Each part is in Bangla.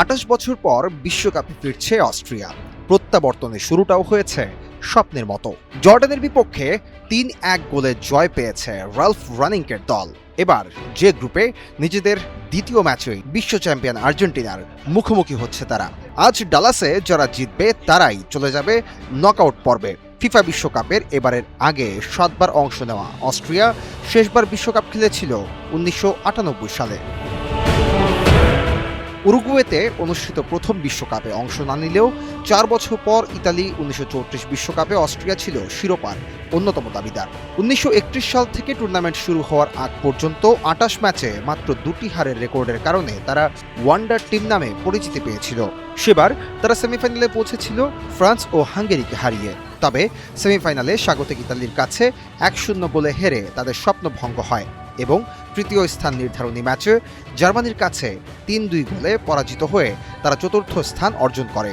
২৮ বছর পর বিশ্বকাপে ফিরছে অস্ট্রিয়া। প্রত্যাবর্তনের শুরুটাও হয়েছে স্বপ্নের মতো। জর্ডানের বিপক্ষে ৩-১ গোলে জয় পেয়েছে রাল্ফ রানিংকের দল। এবার যে গ্রুপে নিজেদের দ্বিতীয় ম্যাচেই বিশ্ব চ্যাম্পিয়ন আর্জেন্টিনার মুখোমুখি হচ্ছে তারা। আজ ডালাসে যারা জিতবে তারাই চলে যাবে নকআউট পর্বে। ফিফা বিশ্বকাপের এবারের আগে ৭ বার অংশ নেওয়া অস্ট্রিয়া শেষবার বিশ্বকাপ খেলেছিল ১৯৯৮ সালে। উরুগুয়েতে অনুষ্ঠিত প্রথম বিশ্বকাপে অংশ না নিলেও ৪ বছর পর ইতালি ১৯৩৪ বিশ্বকাপে অস্ট্রিয়া ছিল শিরোপার অন্যতম দাবিদার। ১৯৩১ সাল থেকে টুর্নামেন্ট শুরু হওয়ার আগ পর্যন্ত ২৮ ম্যাচে মাত্র ২টি হারের রেকর্ডের কারণে তারা ওয়ান্ডার টিম নামে পরিচিতি পেয়েছিল। সেবার তারা সেমিফাইনালে পৌঁছেছিল ফ্রান্স ও হাঙ্গেরিকে হারিয়ে। তবে সেমিফাইনালে স্বাগতিক ইতালির কাছে ১-০ গোলে হেরে তাদের স্বপ্ন ভঙ্গ হয় এবং তৃতীয় স্থান নির্ধারণী ম্যাচে জার্মানির কাছে ৩-২ গোলে পরাজিত হয়ে তারা চতুর্থ স্থান অর্জন করে।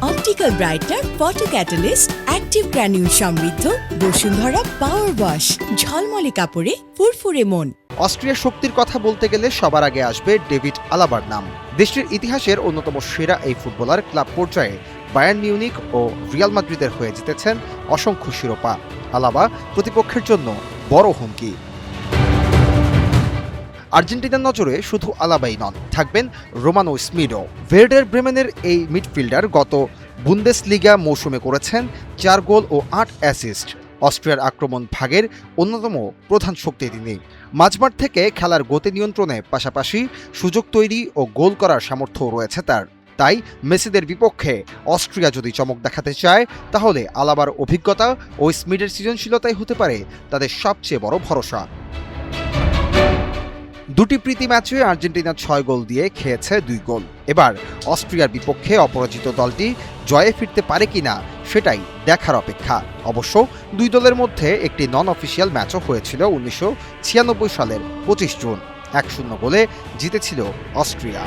Optical brighter photo catalyst active granule সমৃদ্ধ বসুন্ধরা পাওয়ার ওয়াশ, ঝলমলে কাপড়ে ফুরফুরে মন। অস্ট্রিয়ার শক্তির কথা বলতে গেলে সবার আগে আসবে ডেভিড আলাবার নাম। দেশটির ইতিহাসের অন্যতম সেরা এই ফুটবলার ক্লাব পর্যায়ে বায়ার্ন মিউনিখ ও রিয়াল মাদ্রিদের হয়ে জিতেছেন অসংখ্য শিরোপা। আলাবা প্রতিপক্ষের জন্য বড় হুমকি। আর্জেন্টিনার নজরে শুধু আলাবাই নন, থাকবেন রোমানো স্মিডো। ভের্ডার ব্রেমেনের এই মিডফিল্ডার গত বুন্দেসলিগা মৌসুমে করেছেন ৪ গোল ও ৮ অ্যাসিস্ট। অস্ট্রিয়ার আক্রমণ ভাগের অন্যতম প্রধান শক্তি তিনি। মাঝমাঠ থেকে খেলার গতি নিয়ন্ত্রণে পাশাপাশি সুযোগ তৈরি ও গোল করার সামর্থ্যও রয়েছে তার। তাই মেসিদের বিপক্ষে অস্ট্রিয়া যদি চমক দেখাতে চায় তাহলে আলাবার অভিজ্ঞতা ও স্মিডের সৃজনশীলতাই হতে পারে তাদের সবচেয়ে বড় ভরসা। দুটি প্রীতি ম্যাচে আর্জেন্টিনা ৬ গোল দিয়ে খেয়েছে ২ গোল। এবার অস্ট্রিয়ার বিপক্ষে অপরাজিত দলটি জয়ে ফিরতে পারে কিনা সেটাই দেখার অপেক্ষা। অবশ্য দুই দলের মধ্যে একটি নন অফিসিয়াল ম্যাচও হয়েছিল ১৯৯৬ সালের ২৫ জুন। ১-০ গোলে জিতেছিল অস্ট্রিয়া।